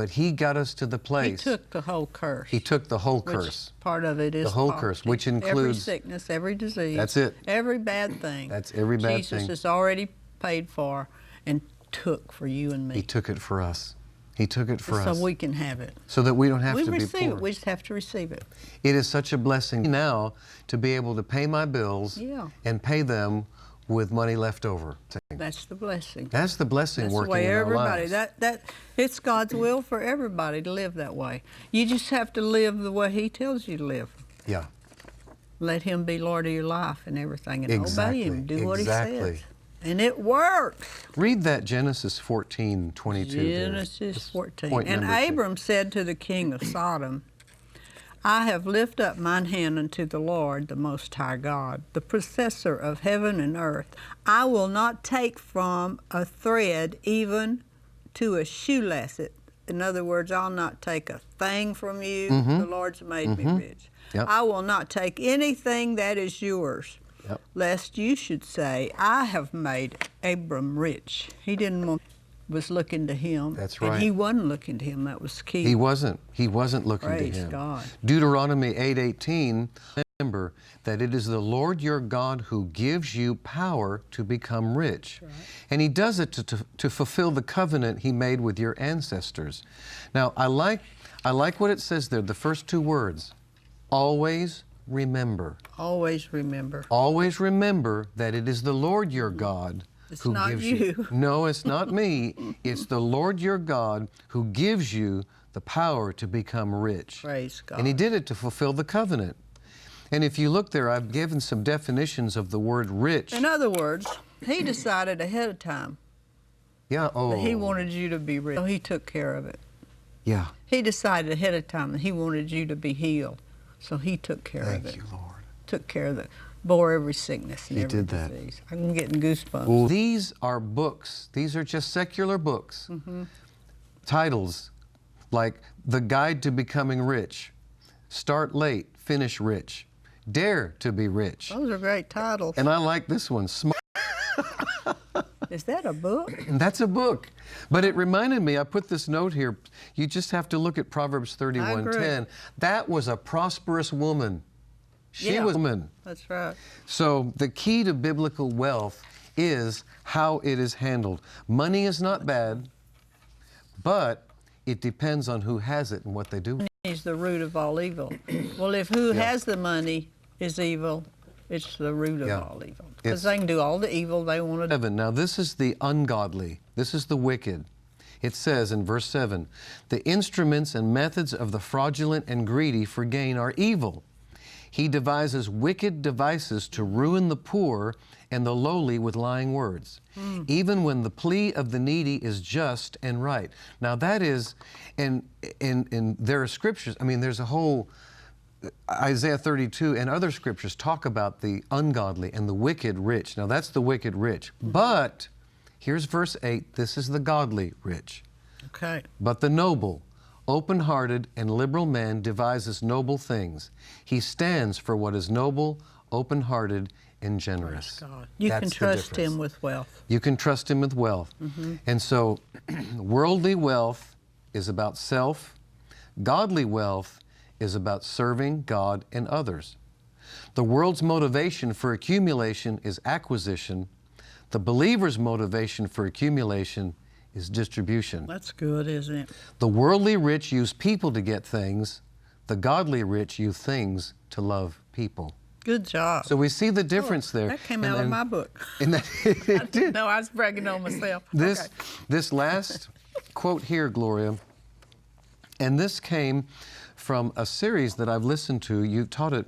But He got us to the place. He took the whole curse. He took the whole curse. Part of it is the whole poverty. curse, which includes every sickness, every disease. That's it. Every bad thing. That's every bad thing. Jesus has already paid for and took for you and me. He took it for us. He took it for us. So we can have it. So that we don't have to be receive poor. it. We just have to receive it. It is such a blessing now to be able to pay my bills and pay them with money left over. That's the blessing. That's the blessing. That's working the way in everybody. our lives. It's God's will for everybody to live that way. You just have to live the way He tells you to live. Yeah. Let Him be Lord of your life and everything, and Exactly. obey Him. Do what He Exactly. says. And it works. Read that Genesis 14:22. Genesis 14. Point And number 2. Abram said to the king of Sodom, I have lifted up mine hand unto the Lord, the Most High God, the possessor of heaven and earth. I will not take from a thread even to a shoelace. In other words, I'll not take a thing from you. The Lord's made me rich. Yep. I will not take anything that is yours. Yep. Lest you should say, I have made Abram rich. He was looking to him. That's right. And he wasn't looking to him. That was key. He wasn't. He wasn't looking Praise to him. God. Deuteronomy 8:18. Remember that it is the Lord your God who gives you power to become rich. Right. And He does it to fulfill the covenant He made with your ancestors. Now, I like what it says there, the first 2 words. Always remember. Always remember. Always remember that it is the Lord your God who gives you. No, it's not me. It's the Lord your God who gives you the power to become rich. Praise God. And He did it to fulfill the covenant. And if you look there, I've given some definitions of the word rich. In other words, He decided ahead of time that He wanted you to be rich. So He took care of it. Yeah. He decided ahead of time that He wanted you to be healed. So He took care of it. Thank you, Lord. Took care of it. Bore every sickness and He every did that. disease. I'm getting goosebumps. Well, these are books. These are just secular books. Titles like The Guide to Becoming Rich, Start Late, Finish Rich, Dare to be Rich. Those are great titles. And I like this one, Smart. Is that a book? That's a book. But it reminded me, I put this note here, you just have to look at Proverbs 31:10. That was a prosperous woman. She was a woman. That's right. So the key to biblical wealth is how it is handled. Money is not bad, but it depends on who has it and what they do. Money is the root of all evil. Well, if who has the money is evil, it's the root of all evil. Because they can do all the evil they want to do. Now this is the ungodly. This is the wicked. It says in verse 7, the instruments and methods of the fraudulent and greedy for gain are evil. He devises wicked devices to ruin the poor and the lowly with lying words, even when the plea of the needy is just and right. Now that is, and there are scriptures, I mean, there's a whole, Isaiah 32 and other scriptures talk about the ungodly and the wicked rich. Now that's the wicked rich. But here's verse 8, this is the godly rich. Okay. But the noble, open-hearted and liberal man devises noble things. He stands for what is noble, open-hearted, and generous. God. You can trust Him with wealth. You can trust Him with wealth. And so worldly wealth is about self. Godly wealth is about serving God and others. The world's motivation for accumulation is acquisition. The believer's motivation for accumulation is distribution. That's good, isn't it? The worldly rich use people to get things. The godly rich use things to love people. Good job. So we see the difference there. That came out of my book. And that, it did. No, I was bragging on myself. This last quote here, Gloria, and this came from a series that I've listened to. You taught it